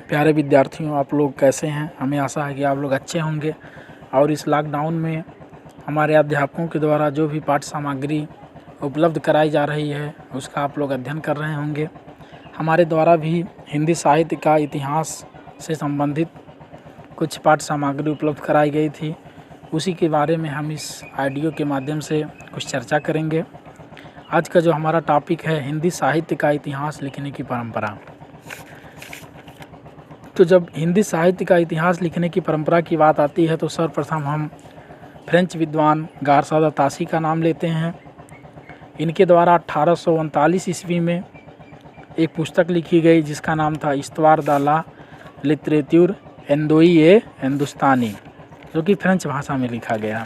प्यारे विद्यार्थियों, आप लोग कैसे हैं। हमें आशा है कि आप लोग अच्छे होंगे और इस लॉकडाउन में हमारे अध्यापकों के द्वारा जो भी पाठ्य सामग्री उपलब्ध कराई जा रही है उसका आप लोग अध्ययन कर रहे होंगे। हमारे द्वारा भी हिंदी साहित्य का इतिहास से संबंधित कुछ पाठ्य सामग्री उपलब्ध कराई गई थी, उसी के बारे में हम इस ऑडियो के माध्यम से कुछ चर्चा करेंगे। आज का जो हमारा टॉपिक है हिंदी साहित्य का इतिहास लिखने की परंपरा। तो जब हिंदी साहित्य का इतिहास लिखने की परंपरा की बात आती है तो सर्वप्रथम हम फ्रेंच विद्वान गारसा द तासी का नाम लेते हैं। इनके द्वारा 1839 ईस्वी में एक पुस्तक लिखी गई जिसका नाम था इस्तवार द ला लिटरेचर एंदोई ए हिंदुस्तानी, जो कि फ्रेंच भाषा में लिखा गया।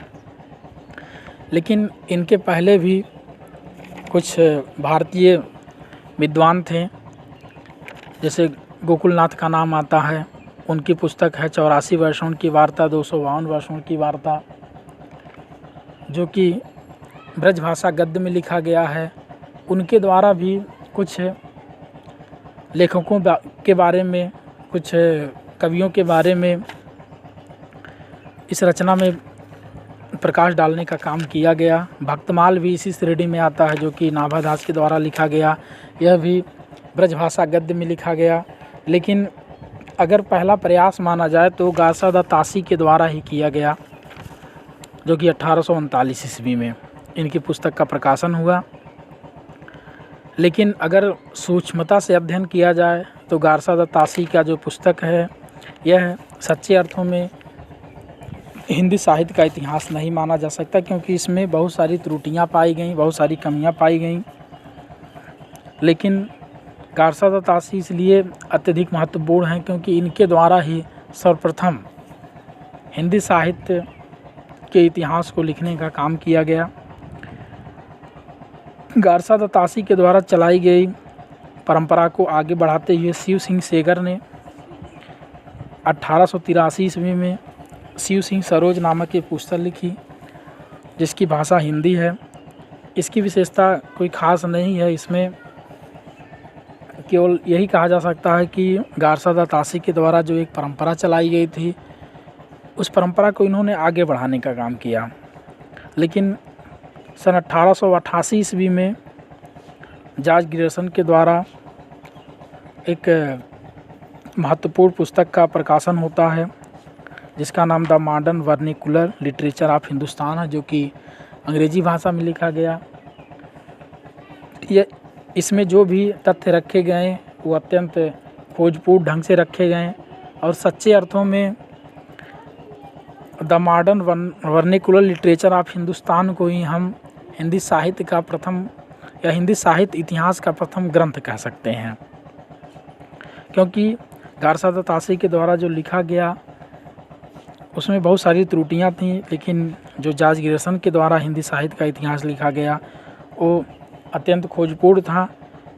लेकिन इनके पहले भी कुछ भारतीय विद्वान थे, जैसे गोकुलनाथ का नाम आता है। उनकी पुस्तक है 84 वर्षों की वार्ता, 252 वर्षों की वार्ता, जो कि ब्रज भाषा गद्य में लिखा गया है। उनके द्वारा भी कुछ लेखकों के बारे में, कुछ कवियों के बारे में इस रचना में प्रकाश डालने का काम किया गया। भक्तमाल भी इसी श्रेणी में आता है, जो कि नाभादास के द्वारा लिखा गया। यह भी ब्रज भाषा गद्य में लिखा गया। लेकिन अगर पहला प्रयास माना जाए तो गारसा द तासी के द्वारा ही किया गया, जो कि 1839 ईस्वी में इनकी पुस्तक का प्रकाशन हुआ। लेकिन अगर सूक्ष्मता से अध्ययन किया जाए तो गारसा द तासी का जो पुस्तक है यह सच्चे अर्थों में हिंदी साहित्य का इतिहास नहीं माना जा सकता, क्योंकि इसमें बहुत सारी त्रुटियां पाई गईं, बहुत सारी कमियां पाई गईं। लेकिन गारसा द तासी इसलिए अत्यधिक महत्वपूर्ण हैं क्योंकि इनके द्वारा ही सर्वप्रथम हिंदी साहित्य के इतिहास को लिखने का काम किया गया। गारसा द तासी के द्वारा चलाई गई परंपरा को आगे बढ़ाते हुए शिव सिंह सेगर ने 1883 ईस्वी में शिव सिंह सरोज नामक एक पुस्तक लिखी, जिसकी भाषा हिंदी है। इसकी विशेषता कोई ख़ास नहीं है, इसमें केवल यही कहा जा सकता है कि गारसा द तासी के द्वारा जो एक परंपरा चलाई गई थी उस परंपरा को इन्होंने आगे बढ़ाने का काम किया। लेकिन सन 1888 ईस्वी में जॉर्ज ग्रियर्सन के द्वारा एक महत्वपूर्ण पुस्तक का प्रकाशन होता है, जिसका नाम the modern vernacular literature of Hindustan है, जो कि अंग्रेजी भाषा में लिखा गया। इसमें जो भी तथ्य रखे गए वो अत्यंत खोजपूर्ण ढंग से रखे गए और सच्चे अर्थों में the modern vernacular literature of Hindustan को ही हम हिंदी साहित्य का प्रथम या हिंदी साहित्य इतिहास का प्रथम ग्रंथ कह सकते हैं। क्योंकि गारसा द तासी के द्वारा जो लिखा गया उसमें बहुत सारी त्रुटियां थीं, लेकिन जो जॉर्ज ग्रियर्सन के द्वारा हिंदी साहित्य का इतिहास लिखा गया वो अत्यंत खोजपूर्ण था।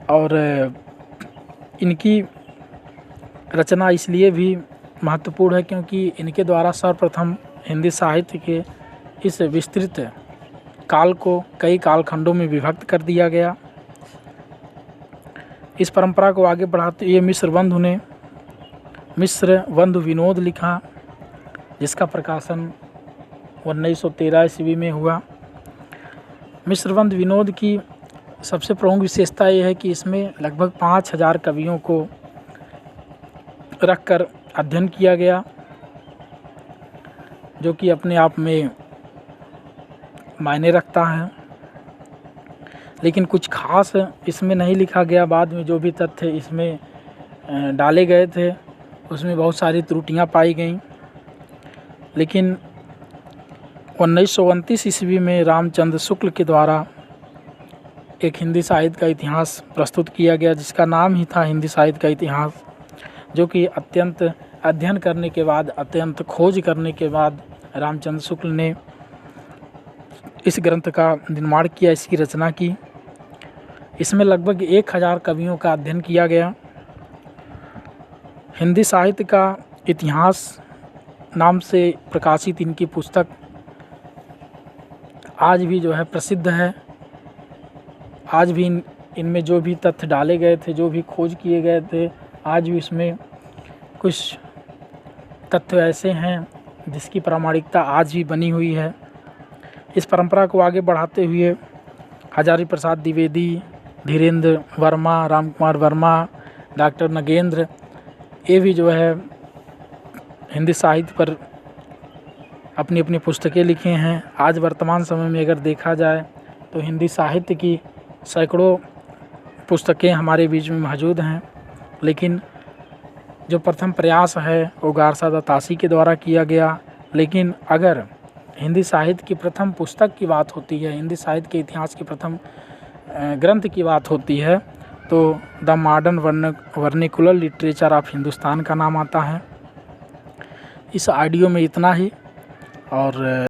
और इनकी रचना इसलिए भी महत्वपूर्ण है क्योंकि इनके द्वारा सर्वप्रथम हिंदी साहित्य के इस विस्तृत काल को कई कालखंडों में विभक्त कर दिया गया। इस परंपरा को आगे बढ़ाते हुए मिश्र बंधु विनोद लिखा, जिसका प्रकाशन 1913 ईस्वी में हुआ। मिश्र बंधु विनोद की सबसे प्रमुख विशेषता यह है कि इसमें लगभग 5000 कवियों को रखकर अध्ययन किया गया, जो कि अपने आप में मायने रखता है। लेकिन कुछ खास इसमें नहीं लिखा गया। बाद में जो भी तथ्य इसमें डाले गए थे उसमें बहुत सारी त्रुटियां पाई गईं। लेकिन 1929 ईस्वी में रामचंद्र शुक्ल के द्वारा एक हिंदी साहित्य का इतिहास प्रस्तुत किया गया, जिसका नाम ही था हिंदी साहित्य का इतिहास, जो कि अत्यंत अध्ययन करने के बाद, अत्यंत खोज करने के बाद रामचंद्र शुक्ल ने इस ग्रंथ का निर्माण किया, इसकी रचना की। इसमें लगभग 1000 कवियों का अध्ययन किया गया। हिंदी साहित्य का इतिहास नाम से प्रकाशित इनकी पुस्तक आज भी जो है प्रसिद्ध है। आज भी इनमें जो भी तथ्य डाले गए थे, जो भी खोज किए गए थे, आज भी इसमें कुछ तथ्य ऐसे हैं जिसकी प्रामाणिकता आज भी बनी हुई है। इस परंपरा को आगे बढ़ाते हुए हजारी प्रसाद द्विवेदी, धीरेन्द्र वर्मा, राम कुमार वर्मा, डॉक्टर नगेंद्र, ये भी जो है हिंदी साहित्य पर अपनी अपनी पुस्तकें लिखे हैं। आज वर्तमान समय में अगर देखा जाए तो हिंदी साहित्य की सैकड़ों पुस्तकें हमारे बीच में मौजूद हैं, लेकिन जो प्रथम प्रयास है वो गारसादा तासी के द्वारा किया गया। लेकिन अगर हिंदी साहित्य की प्रथम पुस्तक की बात होती है, हिंदी साहित्य के इतिहास की प्रथम ग्रंथ की बात होती है, तो the modern vernacular literature of Hindustan का नाम आता है। इस ऑडियो में इतना ही, और